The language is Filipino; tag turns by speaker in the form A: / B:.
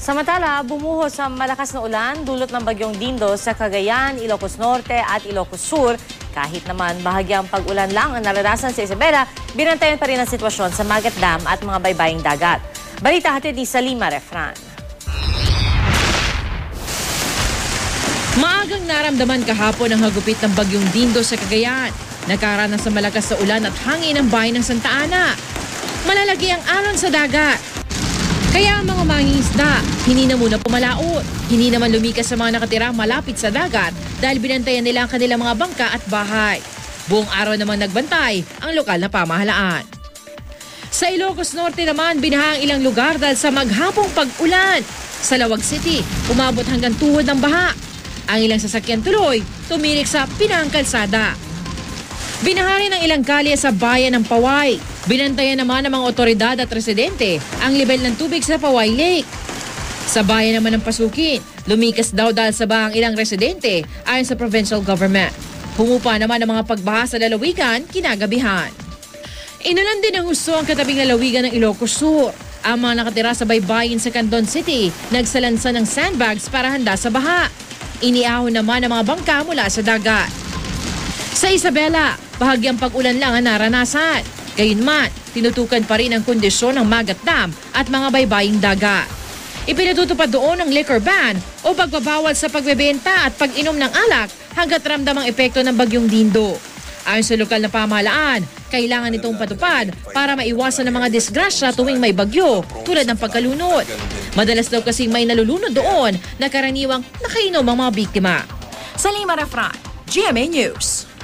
A: Samantala, bumuhos ang malakas na ulan dulot ng bagyong Dindo sa Cagayan, Ilocos Norte at Ilocos Sur. Kahit naman bahagyang pag-ulan lang ang naranasan sa Isabela, binantayan pa rin ang sitwasyon sa Magat Dam at mga baybaying dagat. Balita hatid ni Salima Refran.
B: Maagang naramdaman kahapon ang hagupit ng bagyong Dindo sa Cagayan. Nakaranas sa malakas na ulan at hangin ang bayan ng Santa Ana. Malalagi ang alon sa dagat. Kaya ang mga mangingisda, hindi na muna pumalaot. Hindi naman lumikas sa mga nakatira malapit sa dagat dahil binantayan nila ang kanilang mga bangka at bahay. Buong araw naman nagbantay ang lokal na pamahalaan. Sa Ilocos Norte naman, binaha ang ilang lugar dahil sa maghapong pag-ulan. Sa Lawag City, umabot hanggang tuhod ng baha. Ang ilang sasakyan tuloy, tumirik sa pinahang kalsada. Binaha rin ang ilang kalye sa bayan ng Paway. Binantayan naman ng mga otoridad at residente ang level ng tubig sa Paway Lake. Sa bayan naman ng Pasukin, lumikas daw dahil sa bahang ilang residente ayon sa provincial government. Humupa naman ang mga pagbaha sa lalawigan kinagabihan. Inulan din ng husto ang katabing lalawigan ng Ilocos Sur. Ang mga nakatira sa baybayin sa Candon City nagsalansa ng sandbags para handa sa baha. Iniahon naman ang mga bangka mula sa dagat. Sa Isabela, bahagyang pag-ulan lang ang naranasan. Gayunman, tinutukan pa rin ang kondisyon ng Magat Dam at mga baybaying dagat. Ipinatutupad doon ang liquor ban o pagbabawal sa pagbebenta at pag-inom ng alak hanggat ramdam ang epekto ng bagyong Dindo. Ayon sa lokal na pamahalaan, kailangan itong patupad para maiwasan ang mga disgrasya tuwing may bagyo tulad ng pagkalunod. Madalas daw kasing may nalulunod doon na karaniwang nakainom ang mga biktima. Salima Refran, GMA News.